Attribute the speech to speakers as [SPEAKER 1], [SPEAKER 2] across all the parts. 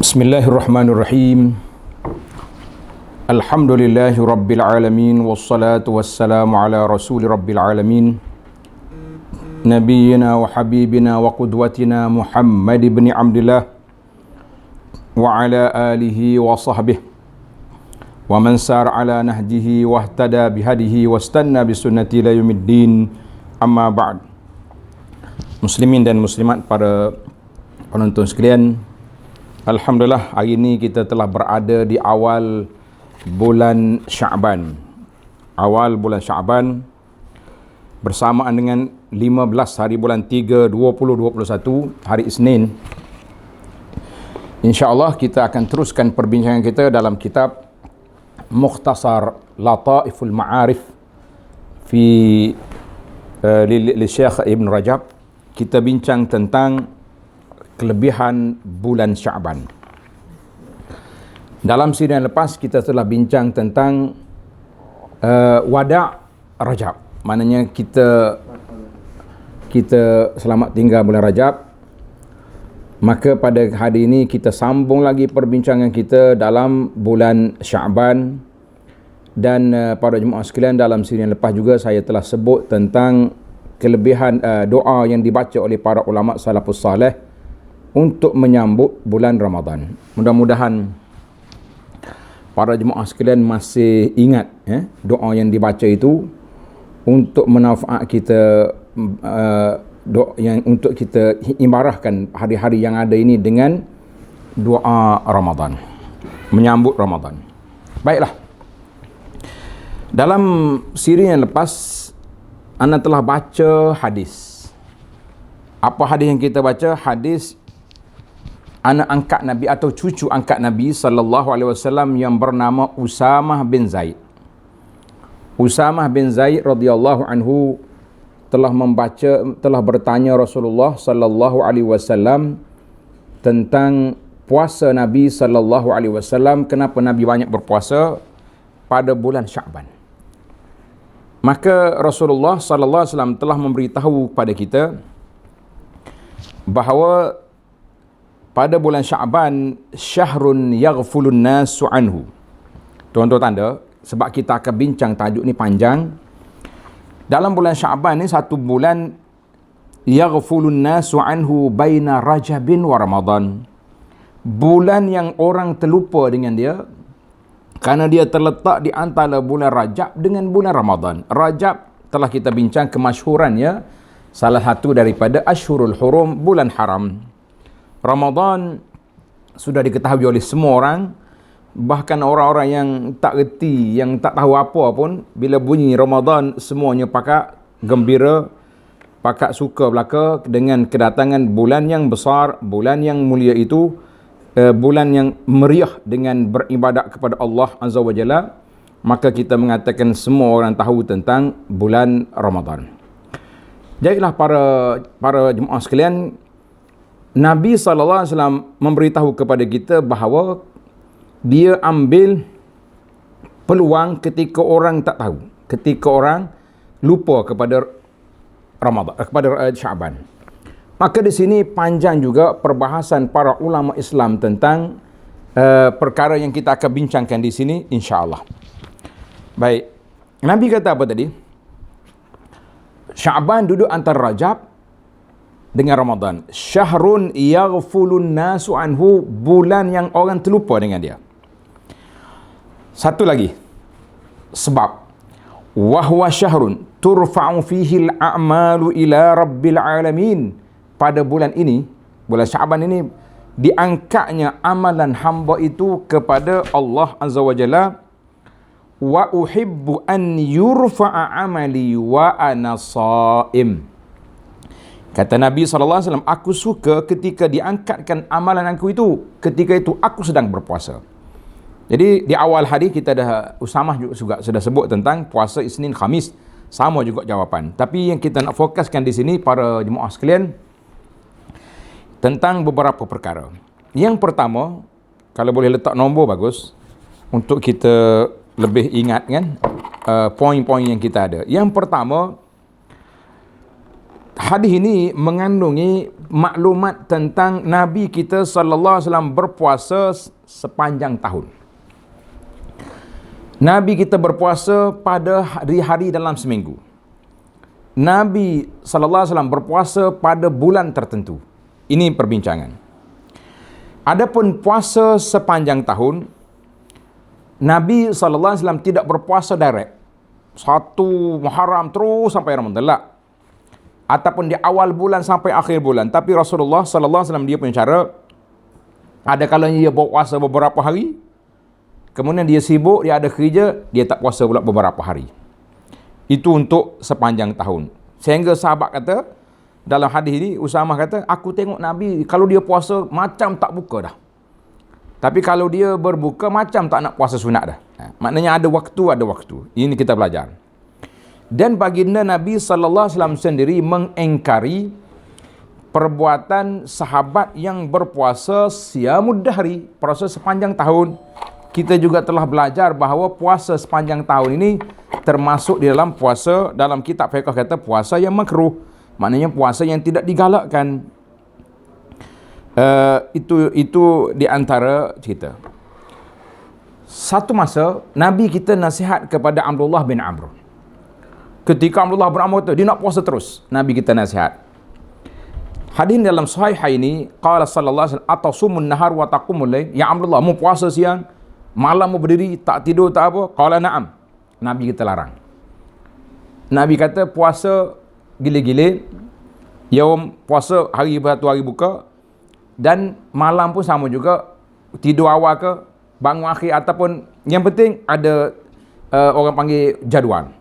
[SPEAKER 1] Bismillahirrahmanirrahim. Alhamdulillahi rabbil alamin wassalatu wassalamu ala rasuli rabbil alamin nabiyyina wa habibina wa qudwatina Muhammad ibn Abdillah wa ala alihi wa sahbihi wa man sar ala nahjihi wa ihtada bihadihi wastanna bisunnati ila yaumiddin. Amma ba'd. Muslimin dan muslimat, para penonton sekalian, alhamdulillah, hari ini kita telah berada di awal bulan Sya'ban. Awal bulan Sya'ban bersamaan dengan 15 hari bulan 3 2021, hari Isnin. InsyaAllah kita akan teruskan perbincangan kita dalam kitab Mukhtasar Lataiful Ma'arif fi li Syekh Ibn Rajab. Kita bincang tentang kelebihan bulan Sya'ban. Dalam siri yang lepas kita telah bincang tentang wada' Rajab. Maknanya kita selamat tinggal bulan Rajab. Maka pada hari ini kita sambung lagi perbincangan kita dalam bulan Sya'ban. Dan para jemaah sekalian, dalam siri yang lepas juga saya telah sebut tentang kelebihan doa yang dibaca oleh para ulama salafus salih untuk menyambut bulan Ramadan. Mudah-mudahan para jemaah sekalian masih ingat doa yang dibaca itu untuk manfaat kita, doa yang untuk kita imarahkan hari-hari yang ada ini dengan doa Ramadan, menyambut Ramadan. Baiklah, dalam siri yang lepas Anda telah baca hadis. Apa hadis yang kita baca? Hadis anak angkat Nabi atau cucu angkat Nabi sallallahu alaihi wasallam yang bernama Usamah bin Zaid. Usamah bin Zaid radhiyallahu anhu telah bertanya Rasulullah sallallahu alaihi wasallam tentang puasa Nabi sallallahu alaihi wasallam, kenapa Nabi banyak berpuasa pada bulan Sya'ban. Maka Rasulullah sallallahu alaihi wasallam telah memberitahu kepada kita bahawa pada bulan Sya'ban syahrun yaghfulun nasu anhu. Tuan-tuan tanda, sebab kita akan bincang tajuk ni panjang. Dalam bulan Sya'ban ni satu bulan yaghfulun nasu anhu baina Rajabin wa Ramadan. Bulan yang orang terlupa dengan dia kerana dia terletak di antara bulan Rajab dengan bulan Ramadan. Rajab telah kita bincang kemasyhurannya, salah satu daripada Ashhurul Hurum, bulan haram. Ramadan sudah diketahui oleh semua orang, bahkan orang-orang yang tak reti, yang tak tahu apa pun, bila bunyi Ramadan semuanya pakak gembira, pakak suka belaka dengan kedatangan bulan yang besar, bulan yang mulia itu, bulan yang meriah dengan beribadat kepada Allah Azza wa Jalla. Maka kita mengatakan semua orang tahu tentang bulan Ramadan. Jadilah para jemaah sekalian, Nabi SAW memberitahu kepada kita bahawa dia ambil peluang ketika orang tak tahu, ketika orang lupa kepada Ramadan, kepada Sya'ban. Maka di sini panjang juga perbahasan para ulama Islam tentang perkara yang kita akan bincangkan di sini, insya-Allah. Baik. Nabi kata apa tadi? Sya'ban duduk antara Rajab dengan Ramadan. Syahrun yaghfulun nasu anhu, bulan yang orang terlupa dengan dia. Satu lagi sebab, wahwa syahrun turfa'u fihi al-a'malu ila rabbil alamin. Pada bulan ini, bulan Sya'ban ini, diangkatnya amalan hamba itu kepada Allah Azza wa Jalla. Wa uhibbu an yurfa'a amali wa ana sha'im. Kata Nabi SAW, aku suka ketika diangkatkan amalan aku itu, ketika itu aku sedang berpuasa. Jadi di awal hari kita dah, Usamah juga sudah sebut tentang puasa Isnin Khamis. Sama juga jawapan. Tapi yang kita nak fokuskan di sini, para jemaah sekalian, tentang beberapa perkara. Yang pertama, kalau boleh letak nombor bagus untuk kita lebih ingat kan poin-poin yang kita ada. Yang pertama, Hadis ini mengandungi maklumat tentang Nabi kita sallallahu alaihi wasallam berpuasa sepanjang tahun. Nabi kita berpuasa pada hari-hari dalam seminggu. Nabi sallallahu alaihi wasallam berpuasa pada bulan tertentu. Ini perbincangan. Adapun puasa sepanjang tahun, Nabi sallallahu alaihi wasallam tidak berpuasa direct. Satu Muharram terus sampai Ramadan. Tak. Ataupun di awal bulan sampai akhir bulan. Tapi Rasulullah sallallahu alaihi wasallam dia punya cara, ada kalanya dia berpuasa beberapa hari, kemudian dia sibuk, dia ada kerja, dia tak puasa pula beberapa hari. Itu untuk sepanjang tahun. Sehingga sahabat kata, dalam hadis ini Usamah kata, aku tengok Nabi kalau dia puasa macam tak buka dah. Tapi kalau dia berbuka macam tak nak puasa sunat dah. Maknanya ada waktu. Ini kita belajar. Dan baginda Nabi sallallahu alaihi wasallam sendiri mengingkari perbuatan sahabat yang berpuasa siyamud dahri, puasa sepanjang tahun. Kita juga telah belajar bahawa puasa sepanjang tahun ini termasuk di dalam puasa, dalam kitab fiqh kata puasa yang makruh. Maknanya puasa yang tidak digalakkan. Itu di antara cerita. Satu masa Nabi kita nasihat kepada Abdullah bin Amr. Ketika Abdullah bin Amr tu dia nak puasa terus, Nabi kita nasihat. Hadis dalam sahih ini, qala sallallahu alaihi wasallam, atasumun nahar wa taqumul lail. Ya Abdullah, mu puasa siang, malam mu berdiri, tak tidur tak apa? Qala na'am. Nabi kita larang. Nabi kata puasa gile-gile, yaum puasa hari satu hari buka, dan malam pun sama juga, tidur awal ke, bangun akhir, ataupun yang penting ada orang panggil jadual.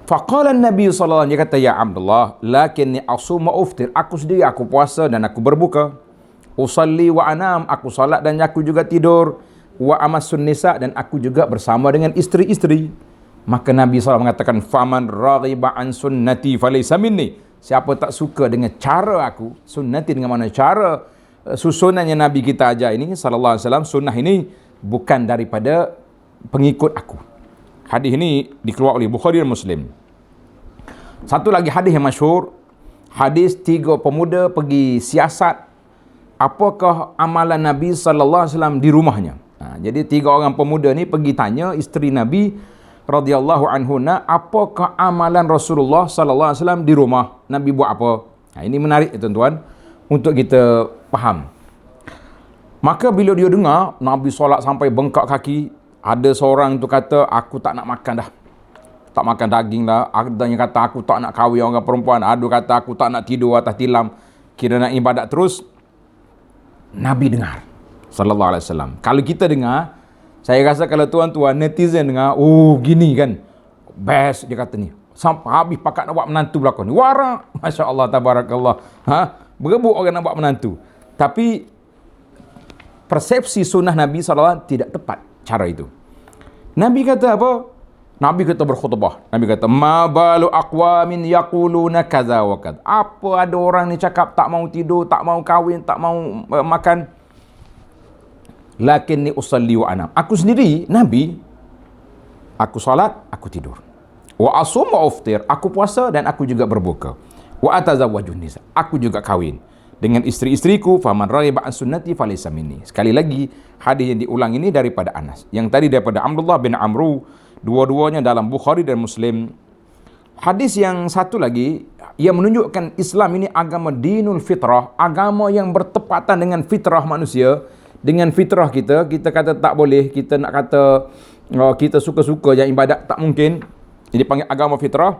[SPEAKER 1] Faqala Nabi sallallahu alaihi wasallam, dia kata, ya Abdullah, lakinni asum wa uftir, aku sendiri aku puasa dan aku berbuka. Usalli wa anam, aku salat dan aku juga tidur. Wa amassun nisa, dan aku juga bersama dengan isteri-isteri. Maka Nabi SAW mengatakan, faman raghiba an sunnati falaysa minni. Siapa tak suka dengan cara aku, sunnati dengan mana cara susunan yang Nabi kita ajar ini sallallahu alaihi wasallam, sunnah ini bukan daripada pengikut aku. Hadis ini dikeluarkan oleh Bukhari dan Muslim. Satu lagi hadis yang masyhur, hadis 3 pemuda pergi siasat apakah amalan Nabi sallallahu alaihi wasallam di rumahnya. Jadi 3 orang pemuda ni pergi tanya isteri Nabi radhiyallahu anhunna, apakah amalan Rasulullah sallallahu alaihi wasallam di rumah? Nabi buat apa? Ini menarik tuan-tuan untuk kita faham. Maka bila dia dengar Nabi solat sampai bengkak kaki, ada seorang tu kata, aku tak nak makan dah, tak makan daging dah. Ada yang kata aku tak nak kahwin orang perempuan, ada kata aku tak nak tidur atas tilam, kira nak ibadat terus. Nabi dengar sallallahu alaihi wasallam. Kalau kita dengar, saya rasa kalau tuan-tuan netizen dengar, oh gini kan, best dia kata ni, sampai habis pakat nak buat menantu belakang ni, warak, Masya Allah, tabarakallah, berebut orang nak buat menantu. Tapi persepsi sunnah Nabi SAW tidak tepat cara itu. Nabi kata apa? Nabi kata berkhutbah. Nabi kata, ma balu aqwamin yaquluna kaza wa kadza. Apa ada orang ni cakap tak mau tidur, tak mau kahwin, tak mau makan. Lakinni usalli wa anam. Aku sendiri, Nabi, aku salat, aku tidur. Wa asum wa uftir. Aku puasa dan aku juga berbuka. Wa atazawwajun nisa. Aku juga kahwin dengan isteri-isteriku. Faman raghiba an sunnati falaysa minni. Sekali lagi, hadis yang diulang ini daripada Anas. Yang tadi daripada Abdullah bin Amru. Dua-duanya dalam Bukhari dan Muslim. Hadis yang satu lagi yang menunjukkan Islam ini agama dinul fitrah, agama yang bertepatan dengan fitrah manusia, dengan fitrah kita. Kita kata tak boleh, kita nak kata kita suka-suka yang ibadat, tak mungkin. Jadi panggil agama fitrah.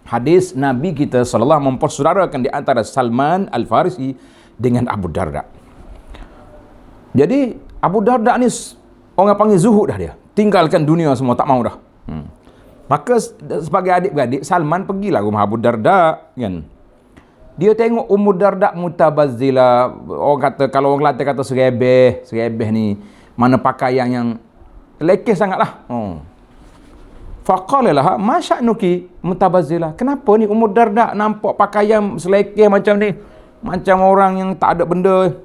[SPEAKER 1] Hadis Nabi kita sallallahu mempersaudarakan di antara Salman Al-Farisi dengan Abu Darda. Jadi Abu Darda ni orang panggil zuhud dah dia. Tinggalkan dunia semua, tak mau dah. Maka sebagai adik-beradik, Salman pergilah rumah Abu Darda kan. Dia tengok Ummu Darda mutabazzila. Orang kata, kalau orang Kelantan kata serebeh ni, mana pakaian yang lekeh sangatlah. Faqala laha ma sya'nuki mutabazzila. Kenapa ni Ummu Darda nampak pakaian selekeh macam ni? Macam orang yang tak ada benda.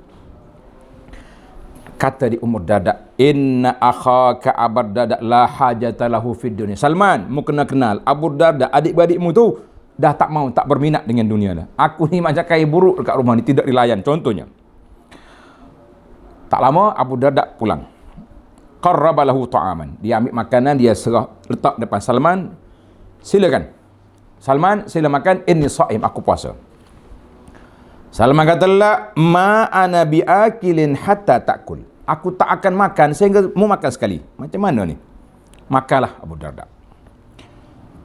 [SPEAKER 1] Kata di Ummu Darda, inna akhaka Abu Darda la hajata lahu fid dunya. Salman, mu kena kenal Abu Darda, adik-beradikmu tu dah tak mau, tak berminat dengan dunia dah. Aku ni macam kain buruk dekat rumah ni, tidak dilayan. Contohnya. Tak lama Abu Darda pulang. Qarraba lahu ta'aman. Dia ambil makanan, dia serah letak depan Salman. Silakan. Salman, sila makan. Inni sha'im, aku puasa. Salman kata, la ma ana biakilin hatta ta'kul. Aku tak akan makan sehingga mu makan sekali. Macam mana ni? Makanlah Abu Darda.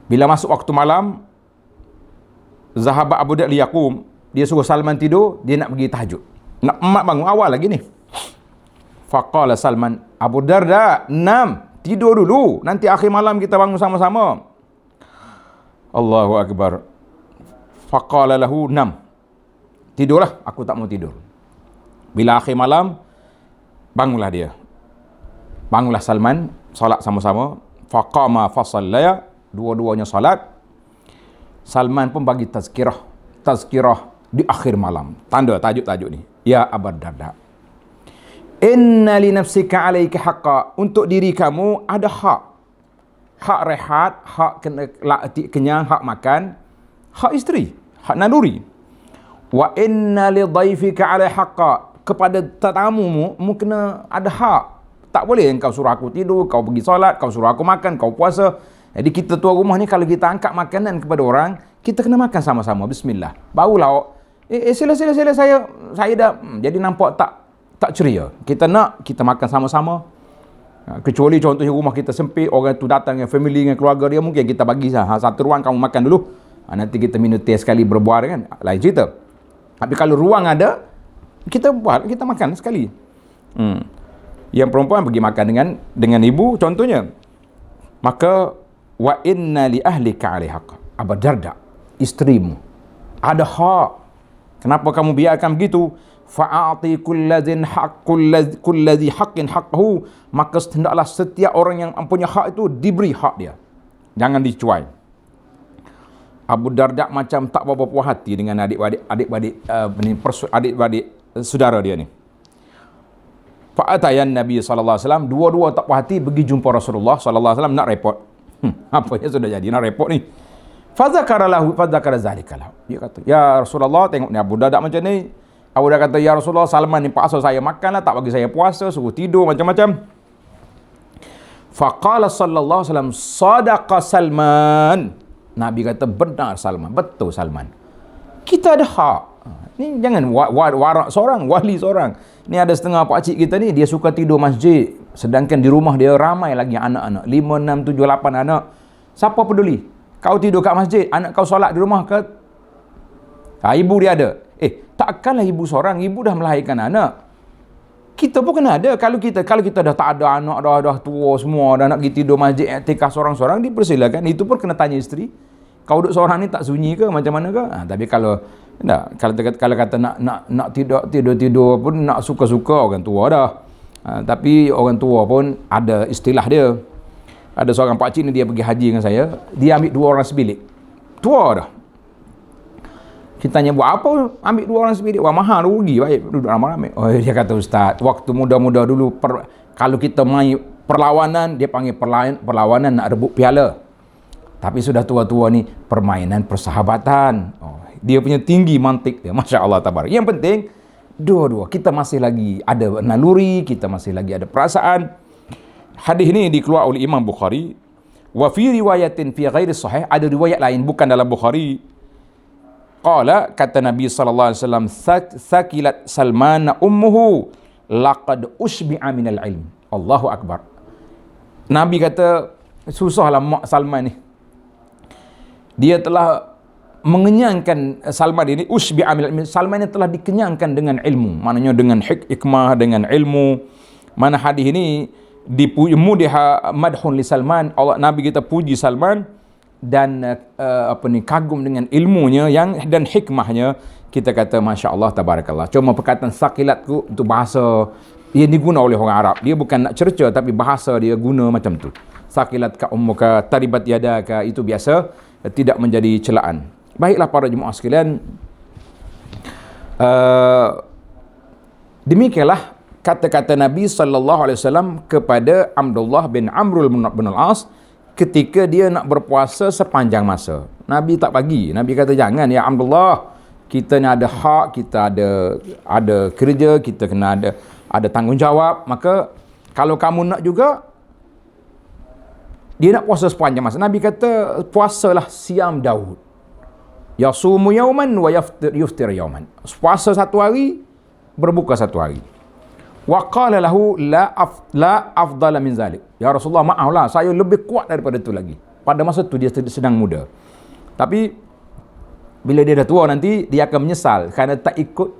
[SPEAKER 1] Bila masuk waktu malam, Zahaba Abu Darda liyaqum, dia suruh Salman tidur, dia nak pergi tahajud. Nak emak bangun awal lagi ni. Faqala Salman, Abu Darda, nam, tidur dulu. Nanti akhir malam kita bangun sama-sama. Allahu Akbar. Faqala lahu, nam. Tidurlah, aku tak mau tidur. Bila akhir malam, bangunlah dia. Bangunlah Salman, salat sama-sama. Faqama fasallaya, dua-duanya salat. Salman pun bagi tazkirah di akhir malam. Tanda tajuk-tajuk ni. Ya Abu Darda, inna li nafsika alaika haqqa. Untuk diri kamu ada hak. Hak rehat, hak kenyang, hak makan, hak isteri, hak naluri. Wa inna li dhaifika alai haqqa. Kepada tetamumu, mu kena ada hak. Tak boleh kau suruh aku tidur, kau pergi solat, kau suruh aku makan, kau puasa. Jadi kita tuan rumah ni kalau kita angkat makanan kepada orang, kita kena makan sama-sama. Bismillah. Barulah sila saya dah jadi nampak tak ceria. Kita nak kita makan sama-sama. Kecuali contohnya rumah kita sempit, orang tu datang dengan family, dengan keluarga dia, mungkin kita bagi satu ruang, kamu makan dulu. Nanti kita minum teh sekali berbual kan. Lain cerita. Tapi kalau ruang ada, kita buat, kita makan sekali. Yang perempuan pergi makan dengan ibu contohnya. Maka wa inna li ahlika alaiha haqq. Abu Darda, isterimu ada hak. Kenapa kamu biarkan begitu? Fa'ati kulladzi haqqin haqqahu. Maka hendaklah setiap orang yang punya hak itu diberi hak dia. Jangan dicuai. Abu Darda macam tak berapa puas hati dengan adik-adik saudara dia ni. Fa'atayan Nabi sallallahu alaihi wasallam, dua-dua tak puas hati pergi jumpa Rasulullah sallallahu alaihi wasallam nak repot. Apa yang sudah jadi nak repot ni? Fadzakara zalika lahu. Dia kata, "Ya Rasulullah, tengok ni Abu Darda macam ni." Abu Darda kata, "Ya Rasulullah, Salman ni paksa saya makanlah, tak bagi saya puasa, suruh tidur macam-macam." Faqala sallallahu alaihi wasallam, "Sadaqa Salman." Nabi kata, benar Salman, betul Salman. Kita ada hak. Ni jangan warak seorang, wali seorang. Ni ada setengah pakcik kita ni, dia suka tidur masjid. Sedangkan di rumah dia ramai lagi anak-anak. 5, 6, 7, 8 anak. Siapa peduli? Kau tidur kat masjid, anak kau solat di rumah ke? Ibu dia ada. Takkanlah ibu seorang, ibu dah melahirkan anak. Kita pun kena ada. Kalau kita dah tak ada anak, dah tua semua, dah nak pergi tidur masjid, iktikaf seorang-seorang, dipersilakan. Itu pun kena tanya isteri. Kau duduk seorang ni tak sunyi ke? Macam mana ke? Tapi kalau kata nak tidur pun nak suka-suka orang tua dah. Tapi orang tua pun ada istilah dia. Ada seorang pakcik ni, dia pergi haji dengan saya. Dia ambil 2 orang sebilik. Tua dah. Kita tanya, buat apa ambil 2 orang sebilik? Wah, mahal, rugi. Baik, duduk ramai-ramai. Oh, dia kata, Ustaz, waktu muda-muda dulu, kalau kita main perlawanan, dia panggil perlawanan nak rebut piala. Tapi sudah tua-tua ni, permainan persahabatan. Dia punya tinggi mantik dia. Masya Allah, tabarak. Yang penting, dua-dua. Kita masih lagi ada naluri, kita masih lagi ada perasaan. Hadis ini dikeluar oleh Imam Bukhari. Wa fi riwayatin fi ghairi sahih, ada riwayat lain bukan dalam Bukhari. Qala, kata Nabi sallallahu alaihi wasallam, thaqilat Salman ummuhu laqad ushbi'a minal ilm. Allahu akbar. Nabi kata, susahlah mak Salman ni. Dia telah mengenyangkan Salman ini, ushbi'a minal ilm. Salman ini telah dikenyangkan dengan ilmu. Maknanya dengan hikmah, dengan ilmu. Mana hadis ini dipuji mudiha madhun li Salman. Allah, Nabi kita puji Salman dan kagum dengan ilmunya dan hikmahnya. Kita kata Masya Allah, tabarakallah. Cuma perkataan sakilatku itu bahasa ia diguna oleh orang Arab. Dia bukan nak cerca, tapi bahasa dia guna macam tu. Sakilat ka ummuka taribat yadaka, itu biasa, tidak menjadi celaan. Baiklah para jemaah sekalian, demikianlah kata-kata Nabi sallallahu alaihi wasallam kepada Abdullah bin Amr bin al-As ketika dia nak berpuasa sepanjang masa. Nabi tak bagi. Nabi kata jangan ya Abdullah. Kita ni ada hak, kita ada kerja, kita kena ada tanggungjawab. Maka kalau kamu nak juga, dia nak puasa sepanjang masa. Nabi kata puasalah siam Daud. Yasumu yauman wa yuftir yauman. Puasa satu hari, berbuka satu hari. Wa qala lahu la afdala min zalik. Ya Rasulullah, maaflah, saya lebih kuat daripada itu lagi. Pada masa itu dia sedang muda. Tapi bila dia dah tua nanti, dia akan menyesal kerana tak ikut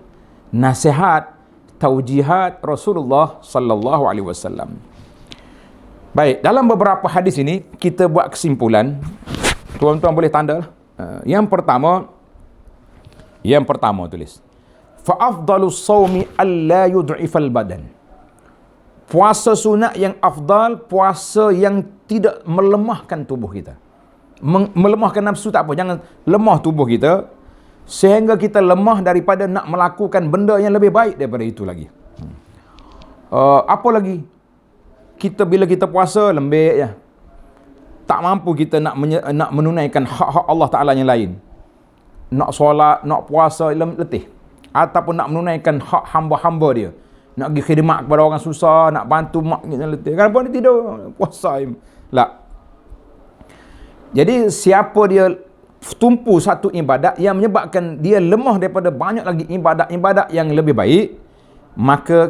[SPEAKER 1] nasihat, taujihat Rasulullah sallallahu alaihi wasallam. Baik, dalam beberapa hadis ini kita buat kesimpulan. Tuan-tuan boleh tanda. Yang pertama tulis. Fa afdalus saumi alla yud'ifal badan. Puasa sunat yang afdal, puasa yang tidak melemahkan tubuh kita. Melemahkan nafsu tak apa, jangan lemah tubuh kita sehingga kita lemah daripada nak melakukan benda yang lebih baik daripada itu lagi. Apa lagi? Bila kita puasa lembek je. Tak mampu kita nak menunaikan hak-hak Allah Ta'ala yang lain. Nak solat, nak puasa, letih. Ataupun nak menunaikan hak hamba-hamba dia. Nak pergi khidmat kepada orang susah, nak bantu mak yang letih. Kenapa dia tidur? Puasa. Tak. Jadi siapa dia tumpu satu ibadat yang menyebabkan dia lemah daripada banyak lagi ibadat-ibadat yang lebih baik, maka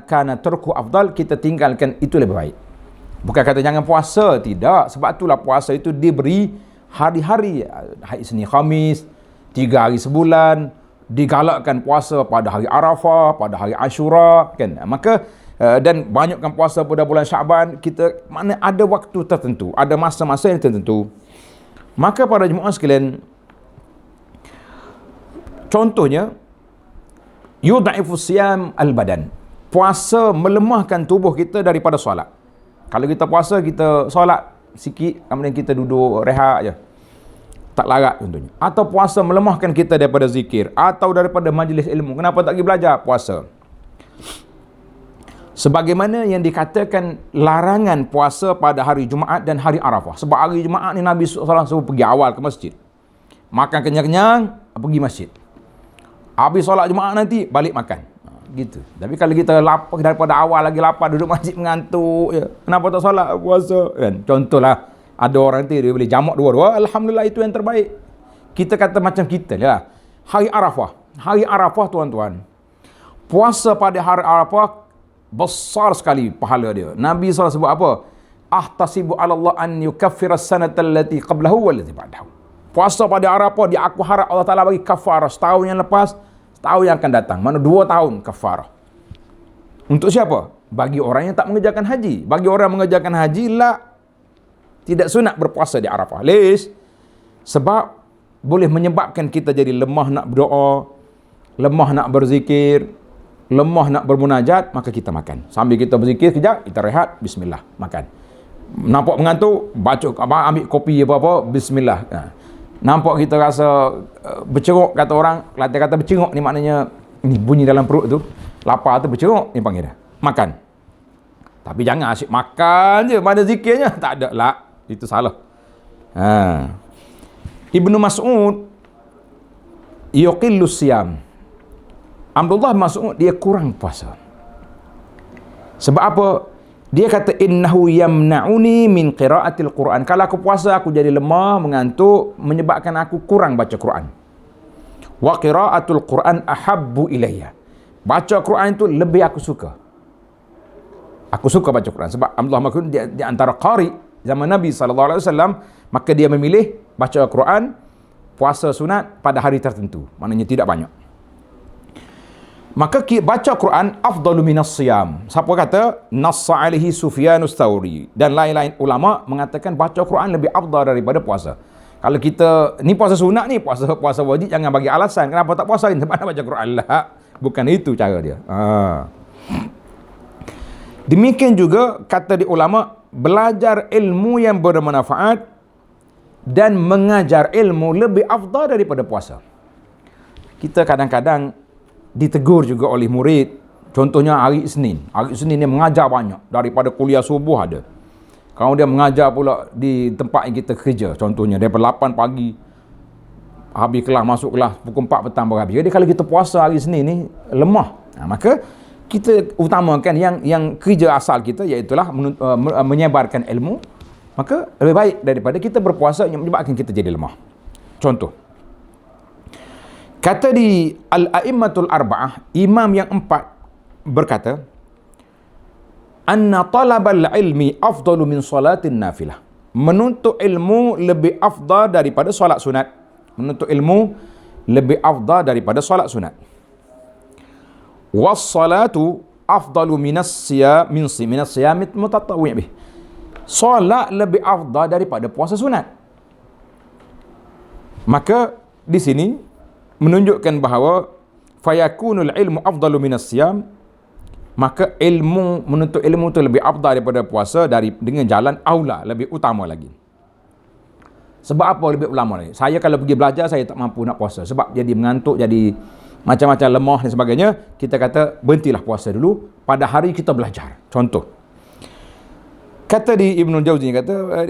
[SPEAKER 1] kana turku afdal, kita tinggalkan itu lebih baik. Bukan kata jangan puasa, tidak. Sebab itulah puasa itu diberi hari-hari, hari Isnin Khamis, 3 hari sebulan, digalakkan puasa pada hari Arafah, pada hari Ashura, kan? Maka dan banyakkan puasa pada bulan Syaban. Kita mana ada waktu tertentu, ada masa-masa yang tertentu. Maka para jemaah sekalian, contohnya yudha'ifu siyam al-badan. Puasa melemahkan tubuh kita daripada solat. Kalau kita puasa, kita solat sikit, kemudian kita duduk rehat je, tak larat contohnya. Atau puasa melemahkan kita daripada zikir atau daripada majlis ilmu. Kenapa tak pergi belajar? Puasa. Sebagaimana yang dikatakan larangan puasa pada hari Jumaat dan hari Arafah. Sebab hari Jumaat ni Nabi SAW suruh pergi awal ke masjid, makan kenyang-kenyang, pergi masjid. Habis solat Jumaat nanti balik makan. Gitu. Tapi kalau kita lapar daripada awal lagi lapar, duduk masjid mengantuk je, kenapa tak solat? Puasa kan. Contohlah, ada orang nanti dia boleh jamak dua-dua, alhamdulillah, itu yang terbaik. Kita kata macam kita lah. Hari Arafah tuan-tuan, puasa pada hari Arafah besar sekali pahala dia. Nabi SAW sebut apa? Ahtasibu ala Allah an yukaffira sanata allati qablahu wallati ba'dahu. Puasa pada Arafah, dia aku harap Allah Ta'ala bagi kafarah setahun yang lepas, setahun yang akan datang. Mana 2 tahun kafarah. Untuk siapa? Bagi orang yang tak mengerjakan haji. Bagi orang yang mengerjakan haji, tidak sunat berpuasa di Arafah. Sebab boleh menyebabkan kita jadi lemah nak berdoa, lemah nak berzikir, lemah nak bermunajat. Maka kita makan. Sambil kita berzikir kejap, kita rehat, bismillah, makan. Nampak mengantuk, baca, ambil kopi apa-apa, bismillah. Nampak kita rasa berceruk, kata orang, kata berceruk ni maknanya ni bunyi dalam perut tu, lapar tu berceruk, ni panggil dah makan. Tapi jangan asyik makan je, mana zikirnya? Tak ada lah, itu salah. Ibnu Mas'ud yuqillu siyam. Abdullah Mas'ud dia kurang puasa. Sebab apa? Dia kata innahu yamna'uni min qira'atil Quran. Kalau aku puasa, aku jadi lemah, mengantuk, menyebabkan aku kurang baca Quran. Wa qira'atul Quran ahabbu ilayya. Baca Quran itu lebih aku suka. Aku suka baca Quran. Sebab Abdullah Mas'ud dia di antara qari zaman Nabi SAW, maka dia memilih baca Quran, puasa sunat pada hari tertentu. Maknanya tidak banyak. Maka baca Quran afdalu minas siyam. Siapa kata? Nassa alaihi Sufyanus Tsauri dan lain-lain ulama mengatakan baca Quran lebih afdal daripada puasa. Kalau kita ni puasa sunat ni, puasa wajib, jangan bagi alasan kenapa tak puasa, sebab nak baca Quran lah. Bukan itu cara dia. Demikian juga kata di ulama, belajar ilmu yang bermanfaat dan mengajar ilmu lebih afdal daripada puasa. Kita kadang-kadang ditegur juga oleh murid. Contohnya hari Isnin dia mengajar banyak, daripada kuliah subuh ada. Kalau dia mengajar pula di tempat yang kita kerja, contohnya daripada 8 pagi habis kelas, masuk kelas pukul 4 petang baru habis. Jadi kalau kita puasa hari Senin ni lemah. Maka kita utamakan yang kerja asal kita, iaitulah menyebarkan ilmu. Maka lebih baik daripada kita berpuasa yang menyebabkan kita jadi lemah. Contoh, kata di Al-A'immatul Arba'ah, imam yang 4 berkata, anna talabal ilmi afdalu min salatin nafilah. Menuntut ilmu lebih afdal daripada solat sunat. Menuntut ilmu lebih afdal daripada solat sunat. Was-salatu afdalu minas siyam mutatawwi' bih. Solat lebih afdal daripada puasa sunat. Maka di sini menunjukkan bahawa fayakunul ilmu afdalu minas siyam, maka ilmu, menuntut ilmu itu lebih afdal daripada puasa dengan jalan aula, lebih utama lagi. Sebab apa lebih ulama lagi? Saya kalau pergi belajar, saya tak mampu nak puasa. Sebab jadi mengantuk, jadi macam-macam lemah dan sebagainya. Kita kata, berhentilah puasa dulu. Pada hari kita belajar. Contoh. Kata di Ibnul Jauzi,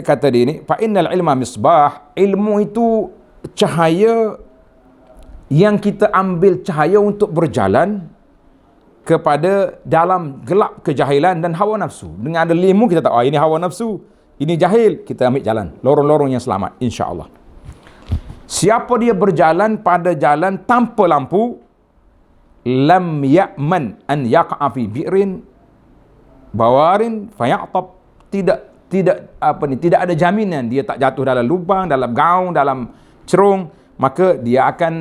[SPEAKER 1] kata di ini, fa'innal ilma misbah. Ilmu itu cahaya yang kita ambil cahaya untuk berjalan kepada dalam gelap kejahilan dan hawa nafsu. Dengan ada ilmu, kita tahu, ini hawa nafsu. Ini jahil, kita ambil jalan. Lorong-lorong yang selamat, insya-Allah. Siapa dia berjalan pada jalan tanpa lampu, lam ya'man an yaqa'a fi bi'rin bawarin fayaqtab, tidak ada jaminan dia tak jatuh dalam lubang, dalam gaung, dalam cerung, maka dia akan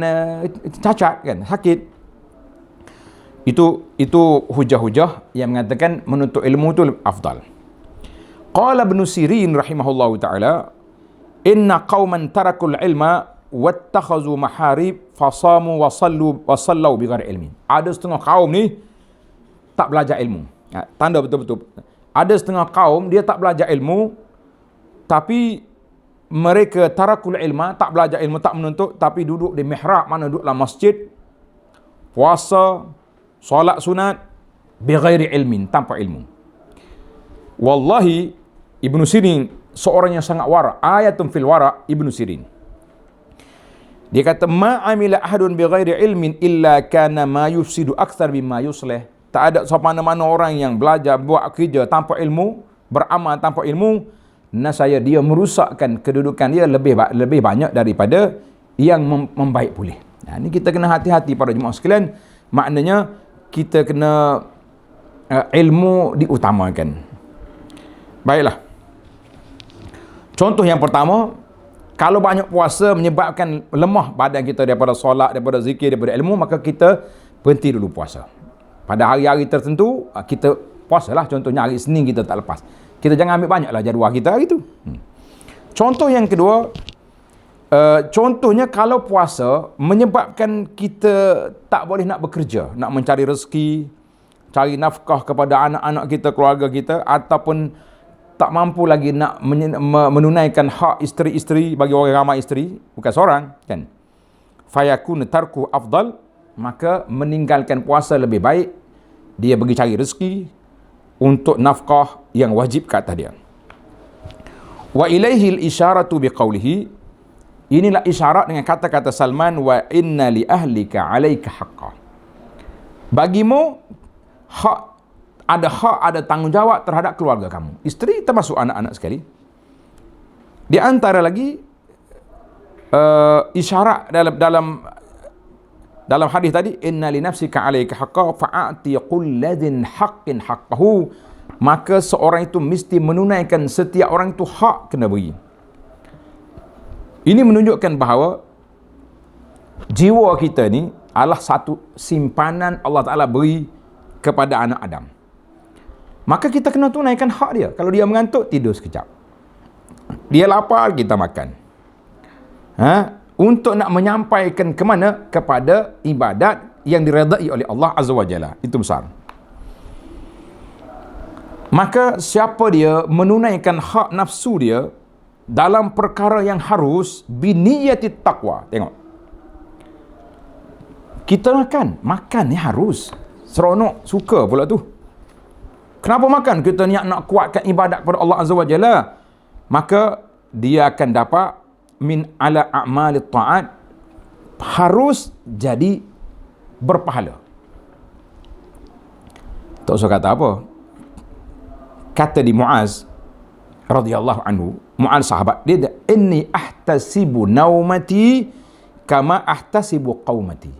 [SPEAKER 1] cacat kan, sakit. Itu hujah-hujah yang mengatakan menuntut ilmu itu afdal. Qala Ibn Sirin rahimahullahu ta'ala, inna qauman tarakul ilma wattakhazu maharib fasamu wa sallu bighairi ilmin. Ada setengah kaum ni tak belajar ilmu. Tanda betul-betul. Ada setengah kaum dia tak belajar ilmu, tapi mereka tarakul ilma, tak belajar ilmu, tak menuntut, tapi duduk di mihrab, mana duduk dalam masjid, puasa, solat sunat bighairi ilmin, tanpa ilmu. Wallahi, Ibnu Sirin seorang yang sangat wara, ayatun fil wara. Ibnu Sirin dia kata, ma amila ahadun bighairi ilmin illa kana ma yufsidu akthar mimma yuslih. Tak ada mana-mana orang yang belajar, buat kerja tanpa ilmu, beramal tanpa ilmu, nasaya dia merusakkan kedudukan dia lebih banyak daripada yang membaik pulih. Nah, ini kita kena hati-hati para jemaah sekalian. Maknanya kita kena ilmu diutamakan. Baiklah. Contoh yang pertama, kalau banyak puasa menyebabkan lemah badan kita daripada solat, daripada zikir, daripada ilmu, maka kita berhenti dulu puasa. Pada hari-hari tertentu, kita puasalah. Contohnya hari Senin kita tak lepas. Kita jangan ambil banyaklah jadual kita hari itu. Contoh yang kedua, contohnya kalau puasa menyebabkan kita tak boleh nak bekerja, nak mencari rezeki, cari nafkah kepada anak-anak kita, keluarga kita, ataupun tak mampu lagi nak menunaikan hak isteri-isteri bagi orang ramai isteri, bukan seorang kan. Fayakun tarku afdal, maka meninggalkan puasa lebih baik. Dia pergi cari rezeki untuk nafkah yang wajib ke atas dia. Wa ilaihil isyaratu biqaulihi, inilah isyarat dengan kata-kata Salman, wa inna li ahlika alaika haqqa. Bagimu ada tanggungjawab terhadap keluarga kamu. Isteri termasuk anak-anak sekali. Di antara lagi isyarat dalam hadis tadi, inna li nafsika alaika haqqa fa'ati kulladhin haqqin haqqahu, maka seorang itu mesti menunaikan setiap orang itu hak kena beri. Ini menunjukkan bahawa jiwa kita ni adalah satu simpanan Allah Ta'ala beri kepada anak Adam. Maka kita kena tunaikan hak dia. Kalau dia mengantuk, tidur sekejap. Dia lapar, kita makan. Untuk nak menyampaikan ke mana? Kepada ibadat yang diredai oleh Allah Azza wa Jalla. Itu besar. Maka siapa dia menunaikan hak nafsu dia dalam perkara yang harus, biniyatit taqwa. Tengok. Kita makan ni harus. Seronok, suka pula tu. Kenapa makan? Kita niat nak kuatkan ibadat kepada Allah Azza wa Jalla. Maka dia akan dapat min ala a'malit ta'at, harus jadi berpahala. Tak usah kata apa. Kata di Muaz radhiyallahu anhu, Muaz sahabat, dia inni ahtasibu naumati kama ahtasibu qaumati.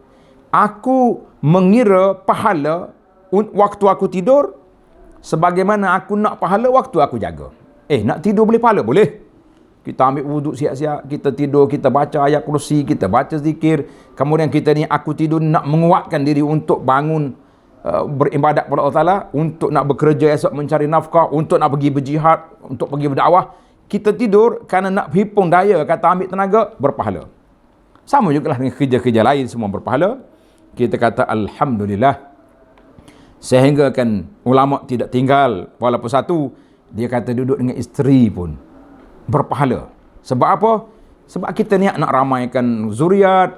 [SPEAKER 1] Aku mengira pahala waktu aku tidur sebagaimana aku nak pahala waktu aku jaga. Nak tidur boleh pahala? Boleh. Kita ambil wuduk siap-siap, kita tidur, kita baca ayat kursi, kita baca zikir. Kemudian kita ni, aku tidur nak menguatkan diri untuk bangun beribadat kepada Allah Ta'ala, untuk nak bekerja esok mencari nafkah, untuk nak pergi berjihad, untuk pergi berdakwah. Kita tidur kerana nak berhipung daya, kata ambil tenaga, berpahala. Sama juga lah dengan kerja-kerja lain, semua berpahala. Kita kata Alhamdulillah. Sehingga kan ulama tidak tinggal walaupun satu, dia kata duduk dengan isteri pun berpahala. Sebab apa? Sebab kita ni nak ramaikan zuriat,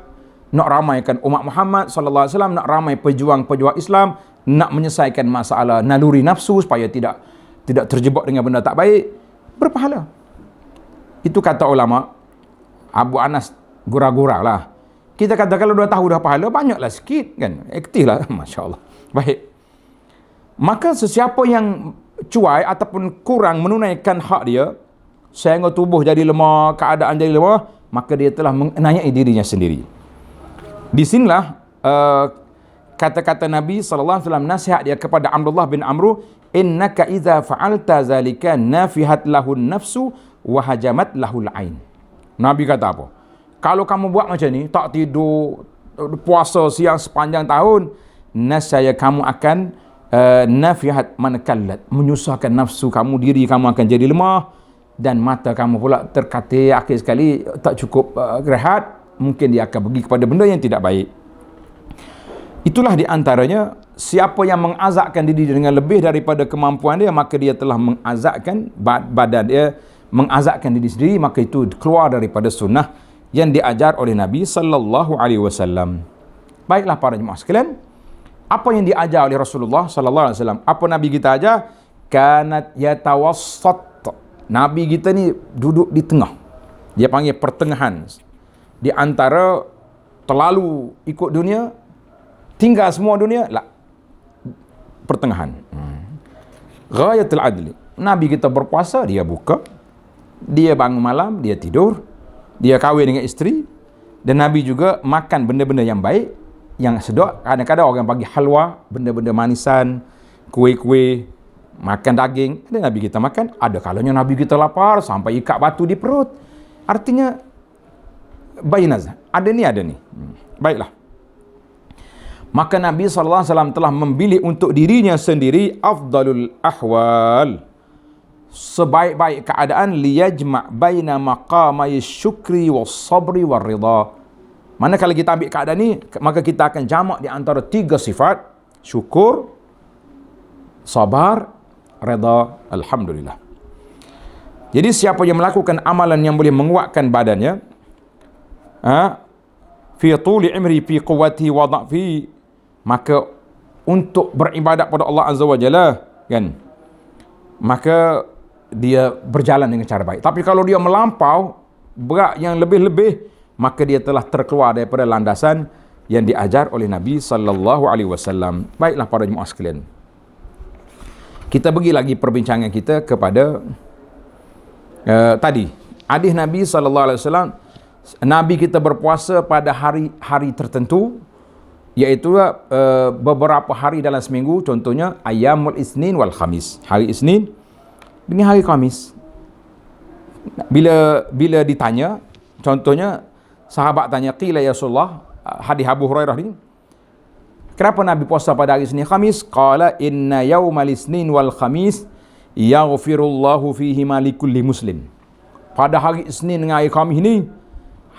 [SPEAKER 1] nak ramaikan umat Muhammad sallallahu alaihi wasallam, nak ramai pejuang-pejuang Islam, nak menyelesaikan masalah naluri nafsu supaya tidak terjebak dengan benda tak baik, berpahala. Itu kata ulama. Abu Anas gurau-gurau lah. Kita kata kalau dah tahu dah pahala, banyaklah sikit kan. Aktif lah. Masya Allah. Baik. Maka sesiapa yang cuai ataupun kurang menunaikan hak dia, sehingga tubuh jadi lemah, keadaan jadi lemah, maka dia telah menganiaya dirinya sendiri. Di sinilah kata-kata Nabi SAW, nasihat dia kepada Abdullah bin Amru, innaka idza fa'alta zalika nafihat lahun nafsu wa hajamat lahul ain. Nabi kata apa? Kalau kamu buat macam ni, tak tidur, puasa siang sepanjang tahun, nescaya kamu akan nafihat manakallat, menyusahkan nafsu kamu, diri kamu akan jadi lemah, dan mata kamu pula terkatir, akhir sekali tak cukup rehat, mungkin dia akan pergi kepada benda yang tidak baik. Itulah di antaranya, siapa yang mengazakkan diri dengan lebih daripada kemampuan dia, maka dia telah mengazakkan badan dia, mengazakkan diri sendiri, maka itu keluar daripada sunnah yang diajar oleh Nabi sallallahu alaihi wasallam. Baiklah para jemaah sekalian, apa yang diajar oleh Rasulullah sallallahu alaihi wasallam? Apa Nabi kita ajar? Kanat yatawassat. Nabi kita ni duduk di tengah. Dia panggil pertengahan. Di antara terlalu ikut dunia, tinggal semua dunia, lah. Pertengahan. Ghayatul adli. Nabi kita berpuasa, dia buka. Dia bangun malam, dia tidur. Dia kahwin dengan isteri. Dan Nabi juga makan benda-benda yang baik, yang sedap. Kadang-kadang orang bagi halwa, benda-benda manisan, kuih-kuih, makan daging. Ada Nabi kita makan. Ada kalanya Nabi kita lapar sampai ikat batu di perut. Artinya bainaz. Ada ni. Baiklah. Maka Nabi SAW telah memilih untuk dirinya sendiri afdalul ahwal, sebaik-baik keadaan, liyajma' baina maqamai syukri was sabri war ridha. Mana kalau kita ambil keadaan ni, maka kita akan jamak di antara tiga sifat: syukur, sabar, redha. Alhamdulillah. Jadi siapa yang melakukan amalan yang boleh menguatkan badannya, fi tuli imri fi quwwati wa dha'fi, maka untuk beribadat pada Allah Azza wa Jalla, kan, maka dia berjalan dengan cara baik. Tapi kalau dia melampau berat yang lebih-lebih, maka dia telah terkeluar daripada landasan yang diajar oleh Nabi sallallahu alaihi wasallam. Baiklah para jemaah sekalian, kita pergi lagi perbincangan kita kepada tadi hadis Nabi sallallahu alaihi wasallam. Nabi kita berpuasa pada hari tertentu, iaitu beberapa hari dalam seminggu, contohnya Ayyamul Isnin wal Khamis, hari Isnin dengan hari Khamis. Bila ditanya, contohnya sahabat tanya, qila ya Rasulullah, hadis Abu Hurairah ni, kenapa Nabi puasa pada hari Isnin Khamis? Qala inna yaumal Isnin wal Khamis yaghfirullahu fihi ma likulli muslim. Pada hari Isnin dengan hari Khamis ni,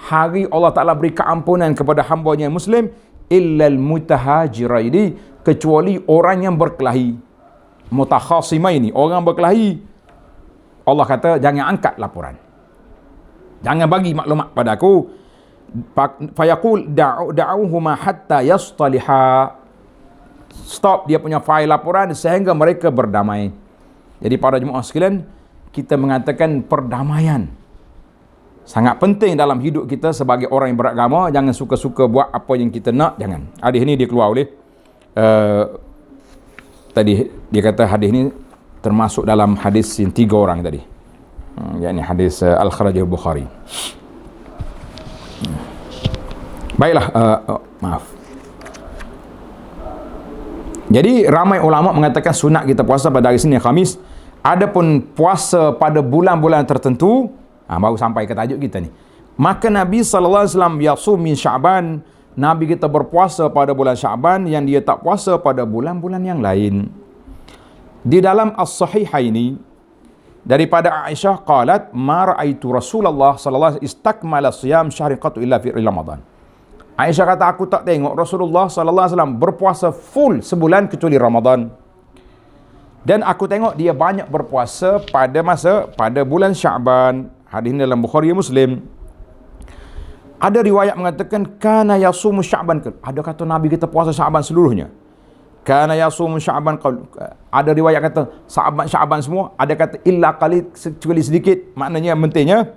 [SPEAKER 1] hari Allah Ta'ala beri keampunan kepada hamba-Nya Muslim, illal mutahajiraini, kecuali orang yang berkelahi. Mutakhasimaini, orang berkelahi, Allah kata jangan angkat laporan, jangan bagi maklumat pada aku. Fayaqul da'uhuma hatta yastaliha, stop dia punya fail laporan sehingga mereka berdamai. Jadi para jemaah sekalian, kita mengatakan perdamaian Sangat penting dalam hidup kita sebagai orang yang beragama. Jangan suka-suka buat apa yang kita nak, jangan. Hadis ni dia keluar oleh tadi dia kata hadis ni termasuk dalam hadis yang 3 orang tadi. Yakni hadis Al-Kharaj Al-Bukhari. Baiklah, maaf. Jadi ramai ulama mengatakan sunat kita puasa pada hari Senin Khamis. Adapun puasa pada bulan-bulan tertentu, baru sampai ke tajuk kita ni. Maka Nabi sallallahu alaihi wasallam yasum min Sya'ban, Nabi kita berpuasa pada bulan Sya'ban yang dia tak puasa pada bulan-bulan yang lain. Di dalam As-Sahihaini daripada Aisyah qalat ma raaitu Rasulullah sallallahu alaihi wasallam istakmala siyam syahrin qat illa fi Ramadan. Aisyah kata aku tak tengok Rasulullah sallallahu alaihi wasallam berpuasa full sebulan kecuali Ramadan. Dan aku tengok dia banyak berpuasa pada bulan Sya'ban. Hadis ini dalam Bukhari Muslim. Ada riwayat mengatakan kana yasumu Sya'ban. Ada kata Nabi kita puasa Sya'ban seluruhnya. Kana yasumu Sya'ban. Ada riwayat kata Sya'ban semua. Ada kata illa qalil, kecuali sedikit. Maknanya pentingnya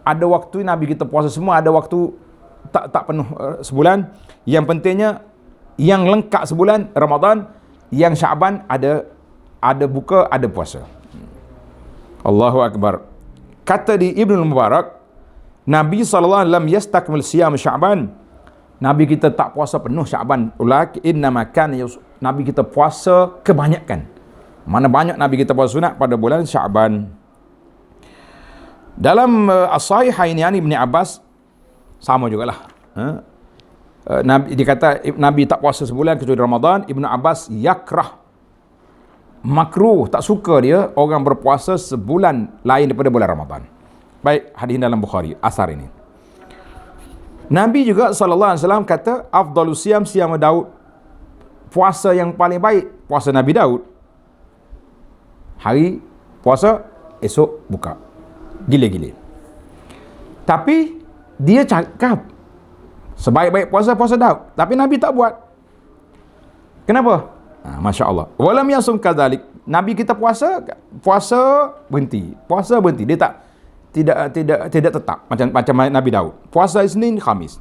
[SPEAKER 1] ada waktu Nabi kita puasa semua, ada waktu tak penuh sebulan. Yang pentingnya yang lengkap sebulan Ramadan, yang Sya'ban ada buka, ada puasa. Allahu Akbar. Kata di Ibnu Mubarak, Nabi SAW yastakmil siyam Sya'ban. Nabi kita tak puasa penuh Sya'ban. Innama kana Nabi kita puasa kebanyakan. Mana banyak Nabi kita puasa sunat pada bulan Sya'ban. Dalam As-Sahihain Ibn Abbas sama jugalah. Nabi dikata Nabi tak puasa sebulan kecuali Ramadan. Ibnu Abbas yakrah, makruh, tak suka dia orang berpuasa sebulan lain daripada bulan Ramadan. Baik, hadis dalam Bukhari asar ini. Nabi juga sallallahu alaihi wasallam kata afdalus siyam siyam Daud. Puasa yang paling baik puasa Nabi Daud. Hari puasa, esok buka. Gila-gila. Tapi dia cakap sebaik-baik puasa Daud, tapi Nabi tak buat. Kenapa? Masya Allah. Walam yasum kadzalik. Nabi kita puasa berhenti. Dia tidak tetap macam Nabi Daud. Puasa Isnin Khamis.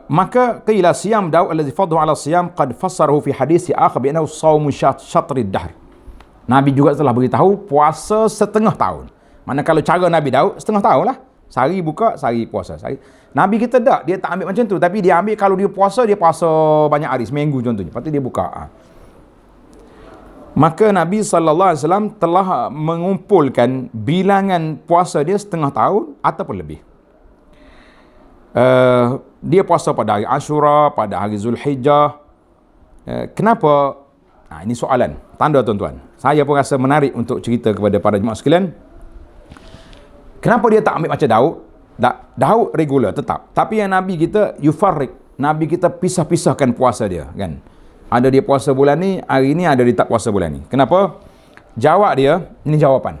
[SPEAKER 1] Maka qila siyam Daud allazi fadhu ala siyam qad fassarahu fi hadis akhar bi annahu shaumu syatrid dahr. Nabi juga telah beritahu puasa setengah tahun. Mana kalau cara Nabi Daud setengah tahun lah. Sehari buka, sehari puasa. Nabi kita tak, dia tak ambil macam tu. Tapi dia ambil kalau dia puasa banyak hari, seminggu contohnya. Lepas tu dia buka. Maka Nabi SAW telah mengumpulkan bilangan puasa dia setengah tahun ataupun lebih. Dia puasa pada hari Ashura, pada hari Zulhijjah. Kenapa? Ini soalan, tanda tuan-tuan. Saya pun rasa menarik untuk cerita kepada para jemaah sekalian. Kenapa dia tak ambil macam Daud? Daud regular tetap. Tapi yang Nabi kita yufarrik. Nabi kita pisah-pisahkan puasa dia, kan? Ada dia puasa bulan ni, hari ni ada dia tak puasa bulan ni. Kenapa? Jawab dia, ini jawapan.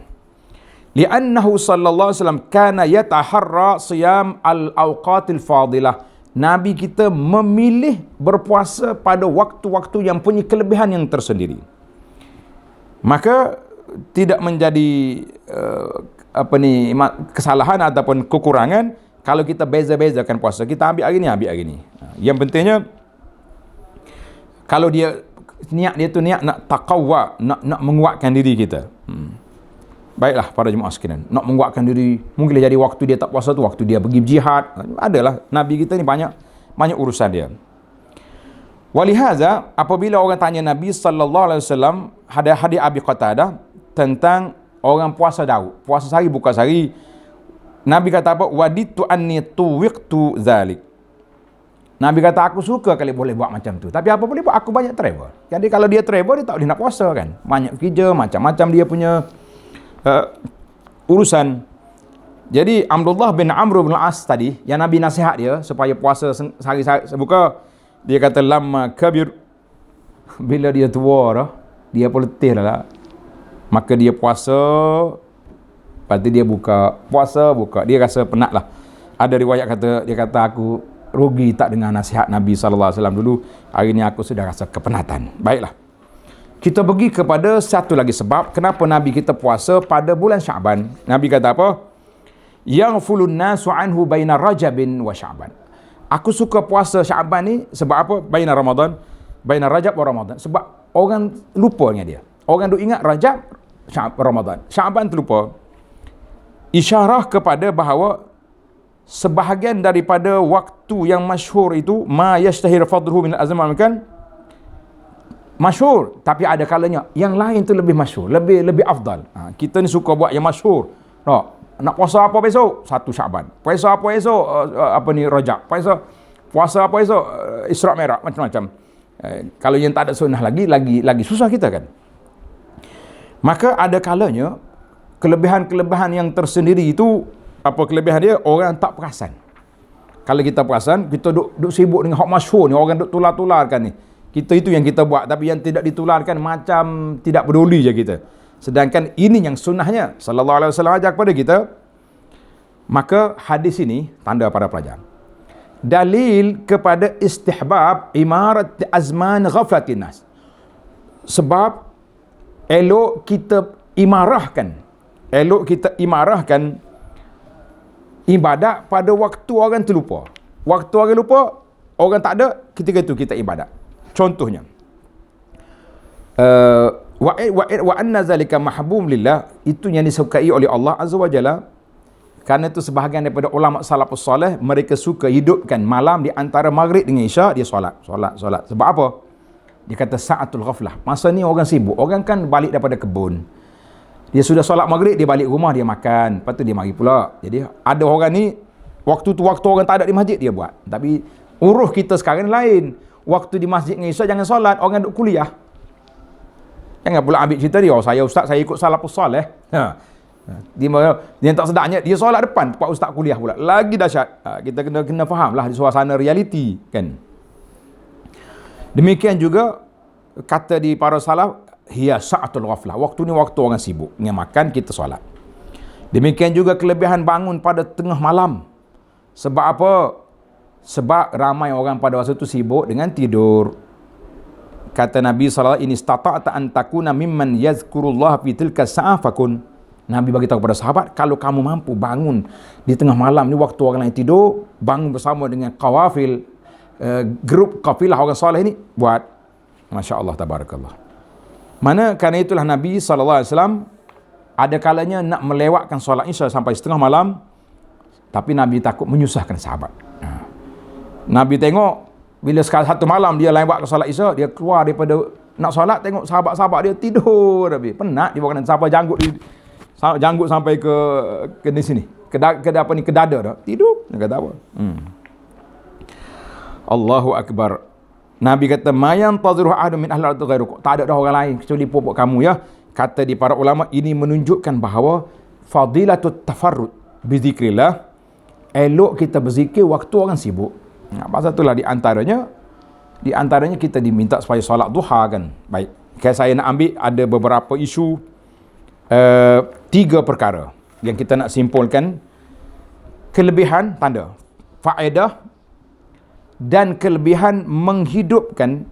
[SPEAKER 1] Li'annahu sallallahu alaihi wasallam kana yataharra siyam al-awqatil fadilah. Nabi kita memilih berpuasa pada waktu-waktu yang punya kelebihan yang tersendiri. Maka tidak menjadi kesalahan ataupun kekurangan kalau kita beza-bezakan puasa. Kita ambil hari ni. Yang pentingnya kalau dia niat nak taqawwa, nak menguatkan diri kita. Baiklah para jemaah sekalian, nak menguatkan diri, mungkin jadi waktu dia tak puasa tu waktu dia pergi jihad. Adalah Nabi kita ni banyak urusan dia. Walihaza apabila orang tanya Nabi sallallahu alaihi wasallam hadis Abi Qatadah tentang orang puasa Daud, puasa sehari buka sehari, Nabi kata apa? Waditu anni tuwiqtu zalik. Nabi kata aku suka kali boleh buat macam tu. Tapi apa boleh buat, aku banyak travel. Jadi kalau dia travel dia tak boleh nak puasa kan. Banyak kerja, macam-macam dia punya urusan. Jadi Abdullah bin Amr bin As tadi yang Nabi nasihat dia supaya puasa sehari buka, dia kata lamma kabir, bila dia tua dah, dia pun letih lah. Maka dia puasa, lepas tu dia buka. Dia rasa penat lah. Ada riwayat dia kata aku rugi tak dengar nasihat Nabi SAW dulu. Hari ni aku sudah rasa kepenatan. Baiklah. Kita pergi kepada satu lagi sebab kenapa Nabi kita puasa pada bulan Syaban. Nabi kata apa? Yaghfulun nasu anhu baina Rajabin wa Syaban. Aku suka puasa Syaban ni sebab apa? Baina Ramadan, baina Rajab wa Ramadan. Sebab orang lupa dengan dia. Orang duk ingat Rajab, Ramadan. Syaban terlupa. Isyarah kepada bahawa sebahagian daripada waktu yang masyhur itu ma yashtahir fadluhu min al-azman kan masyhur, tapi ada kalanya yang lain tu lebih masyhur, lebih afdal. Kita ni suka buat yang masyhur. Nak puasa apa besok? 1 Syaban. Puasa apa esok? Rajab. Puasa apa esok? Isra' Mi'raj, macam-macam. Kalau yang tak ada sunnah lagi susah kita kan. Maka ada kalanya kelebihan-kelebihan yang tersendiri itu, apa kelebihan dia? Orang tak perasan. Kalau kita perasan, kita duk sibuk dengan hak masyhur ni, orang duk tular-tularkan ni. Kita itu yang kita buat, tapi yang tidak ditularkan macam tidak peduli je kita. Sedangkan ini yang sunnahnya sallallahu alaihi wasallam ajar kepada kita. Maka hadis ini tanda para pelajar, dalil kepada istihbab imarat azman ghaflatin nas. Sebab elok kita imarahkan ibadat pada waktu orang terlupa. Waktu orang lupa, orang tak ada, ketika itu kita ibadat. Contohnya, wa anna zalika mahbub lillah, itu yang disukai oleh Allah Azza wa Jalla. Karena itu sebahagian daripada ulama salafus soleh, mereka suka hidupkan malam di antara maghrib dengan isyak, dia solat. Sebab apa? Dia kata sa'atul ghaflah. Masa ni orang sibuk, orang kan balik daripada kebun. Dia sudah solat maghrib, dia balik rumah, dia makan, lepas tu dia mari pula. Jadi ada orang ni, waktu orang tak ada di masjid, dia buat. Tapi uruh kita sekarang lain. Waktu di masjid dengan isyak jangan solat, orang duduk kuliah. Jangan pula ambil cerita dia, saya ustaz, saya ikut salafus soleh. Dia tak sedaknya, dia solat depan tempat ustaz kuliah pula. Lagi dahsyat. Kita kena fahamlah di suasana realiti kan. Demikian juga kata di para salaf, hiya sa'atul ghaflah. Waktu ni waktu orang sibuk dengan makan, kita solat. Demikian juga kelebihan bangun pada tengah malam. Sebab apa? Sebab ramai orang pada masa itu sibuk dengan tidur. Kata Nabi sallallahu alaihi wasallam, "In istata'ta an takuna mimman yazkurullah fi tilka sa'ah fakun." Nabi bagi tahu kepada sahabat, kalau kamu mampu bangun di tengah malam ni waktu orang lain tidur, bangun bersama dengan qawafil, grup kafilah orang soleh ni, buat. Masya-Allah, tabarakallah. Mana kerana itulah Nabi sallallahu alaihi wasallam ada kalanya nak melewatkan solat Isya sampai setengah malam, tapi Nabi takut menyusahkan sahabat. Nabi tengok bila sekali satu malam dia lewat ke solat Isya, dia keluar daripada nak solat, tengok sahabat-sahabat dia tidur Nabi. Penat dia bukan sampai janggut sampai ke di sini. Ke dada dah. Tidur. Dia kata apa? Allahu akbar. Nabi kata mayan tadruhu ahadun min ahli al-ardh ghairukum. Tak ada dah orang lain kecuali pupuk kamu ya. Kata di para ulama, ini menunjukkan bahawa fadilatut tafarrud bi zikrillah. Elok kita berzikir waktu orang sibuk. Pasal itulah di antaranya kita diminta supaya solat duha kan. Baik. Saya nak ambil ada beberapa isu, 3 perkara yang kita nak simpulkan. Kelebihan, tanda, faedah dan kelebihan menghidupkan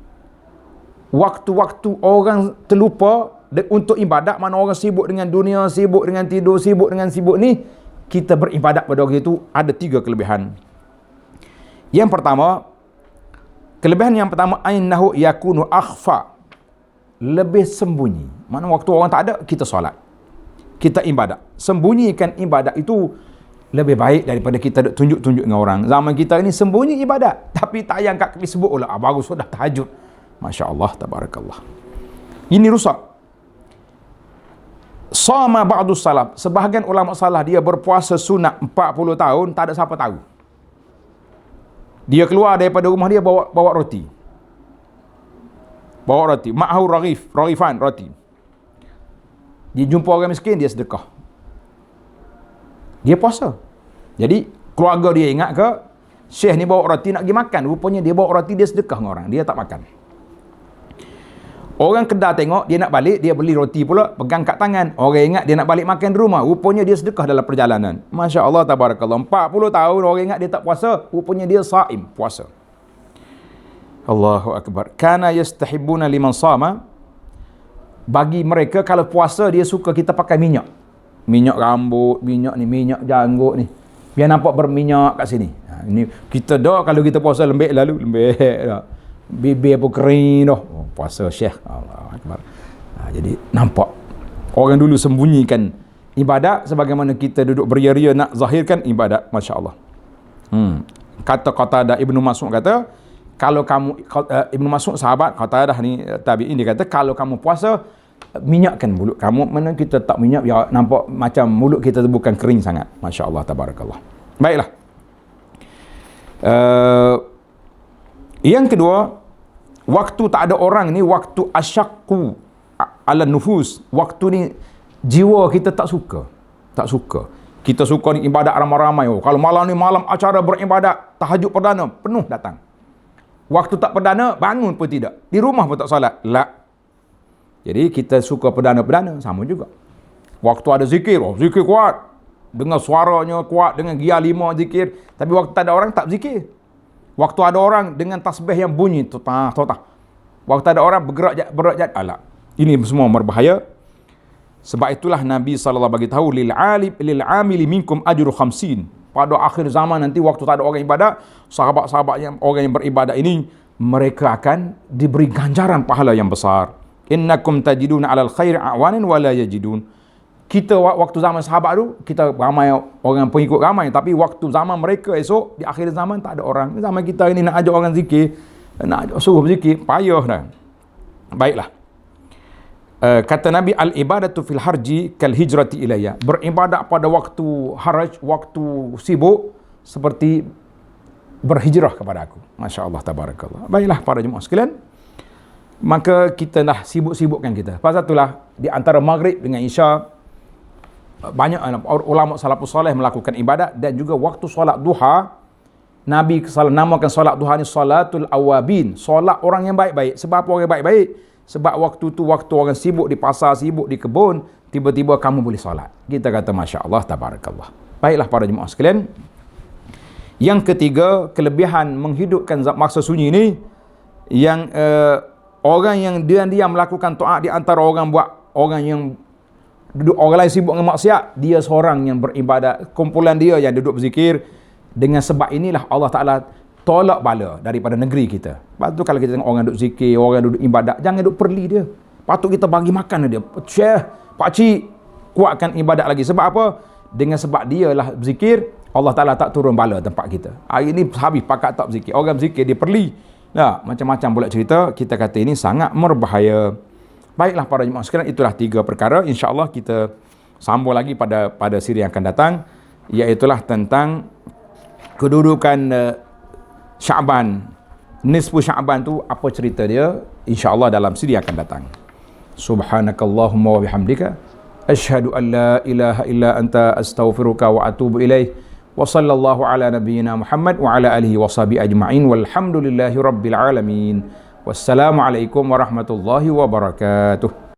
[SPEAKER 1] waktu-waktu orang terlupa untuk ibadat. Mana orang sibuk dengan dunia, sibuk dengan tidur, sibuk ni, kita beribadat pada waktu itu. Ada 3 kelebihan. Yang pertama, kelebihan yang pertama, ainahu yakunu akhfa, lebih sembunyi. Mana waktu orang tak ada, kita solat, kita ibadat. Sembunyikan ibadat itu lebih baik daripada kita tunjuk-tunjuk dengan orang. Zaman kita ini sembunyi ibadat, tapi tak yang kat Facebook lah, baru sudah tahajud. Masya Allah, tabarakallah. Ini rusak. Sama ba'du salaf, sebahagian ulama salah, dia berpuasa sunat 40 tahun, tak ada siapa tahu. Dia keluar daripada rumah dia bawa roti. Ma'ahu raghifan, roti. Dia jumpa orang miskin, dia sedekah. Dia puasa. Jadi keluarga dia ingat ke Syekh ni bawa roti nak pergi makan, rupanya dia bawa roti, dia sedekah dengan orang, dia tak makan. Orang kedai tengok dia nak balik, dia beli roti pula, pegang kat tangan. Orang ingat dia nak balik makan di rumah, rupanya dia sedekah dalam perjalanan. Masya Allah, tabarakallah. 40 tahun orang ingat dia tak puasa, rupanya dia saim, puasa. Allahu akbar. Kana yastahibbuna liman sama bagi mereka kalau puasa dia suka kita pakai minyak. Minyak rambut, minyak ni, minyak janggut ni. Biar nampak berminyak kat sini. Ini kita dah kalau kita puasa lembek lembek dah. Bibir pun kering dah. Oh, puasa Syekh. Allahu Akbar. Jadi nampak orang dulu sembunyikan ibadat sebagaimana kita duduk beria-ria nak zahirkan ibadat, masya-Allah. Kata Ibnu Mas'ud kata, kalau kamu Ibnu Mas'ud sahabat Qatadah ni tabi'in, dia kata kalau kamu puasa minyakkan mulut kamu. Mana kita tak minyak ya nampak macam mulut kita tu bukan kering sangat. Masya-Allah tabarakallah. Baiklah. Yang kedua, waktu tak ada orang ni waktu asyaqqu ala nufus. Waktu ni jiwa kita tak suka. Kita suka ni ibadat ramai-ramai. Oh, kalau malam ni malam acara beribadat, tahajud perdana, penuh datang. Waktu tak perdana, bangun pun tidak. Di rumah pun tak salat. Jadi kita suka perdana-perdana, sama juga. Waktu ada zikir, zikir kuat. Dengar suaranya kuat, dengan gia 5 zikir. Tapi waktu tak ada orang, tak zikir. Waktu ada orang, dengan tasbih yang bunyi, totah. Waktu ada orang, bergerak, Ini semua berbahaya. Sebab itulah Nabi SAW bagi tahu lil amili minkum ajru 50. Pada akhir zaman nanti waktu tak ada orang ibadat, sahabat-sahabat yang orang yang beribadat ini mereka akan diberi ganjaran pahala yang besar. Innakum tajiduna 'alal khairi a'wanan wa la yajidun. Kita waktu zaman sahabat tu kita ramai orang pengikut ramai, tapi waktu zaman mereka esok di akhir zaman tak ada orang. Zaman kita ini nak ajak orang zikir, nak ajak suruh berzikir, payah dah. Baiklah. Kata Nabi, al-ibadatu fil harji kal hijrati ilayya. Beribadat pada waktu haraj, waktu sibuk, seperti berhijrah kepada aku. Masya Allah tabarakallah. Baiklah para jemaah sekalian, maka kita dah sibuk-sibukkan kita. Pasal itulah di antara maghrib dengan isya banyak ulama salafus soleh melakukan ibadat. Dan juga waktu solat duha, Nabi namakan solat duha ni salatul awabin, solat orang yang baik-baik. Sebab apa orang yang baik-baik? Sebab waktu tu waktu orang sibuk di pasar, sibuk di kebun, tiba-tiba kamu boleh solat. Kita kata Masya Allah tabarakallah. Baiklah para jemaah sekalian, yang ketiga, kelebihan menghidupkan masa sunyi ni, yang orang yang diam-diam melakukan taat di antara orang yang duduk, orang lain sibuk dengan maksiat, dia seorang yang beribadat, kumpulan dia yang duduk berzikir. Dengan sebab inilah Allah Ta'ala tolak bala daripada negeri kita. Lepas tu kalau kita tengok orang duduk zikir, orang duduk ibadat, jangan duduk perli dia. Patut kita bagi makan dia. Syekh, pakcik, kuatkan ibadat lagi. Sebab apa? Dengan sebab dia lah berzikir, Allah Ta'ala tak turun bala tempat kita. Hari ini habis pakat tak berzikir. Orang berzikir, dia perli. Macam-macam pula cerita. Kita kata ini sangat berbahaya. Baiklah para jemaah sekalian, itulah 3 perkara. InsyaAllah kita sambung lagi pada siri yang akan datang. Iaitulah tentang kedudukan Sya'ban, nisfu Sya'ban tu apa cerita dia, insya-Allah dalam siri akan datang. Subhanakallahumma wa bihamdika asyhadu an la ilaha illa anta astaghfiruka wa atubu ilaih. Wa sallallahu ala nabiyyina Muhammad wa ala alihi wa sahbihi ajma'in walhamdulillahi rabbil alamin. Wassalamu alaikum warahmatullahi wabarakatuh.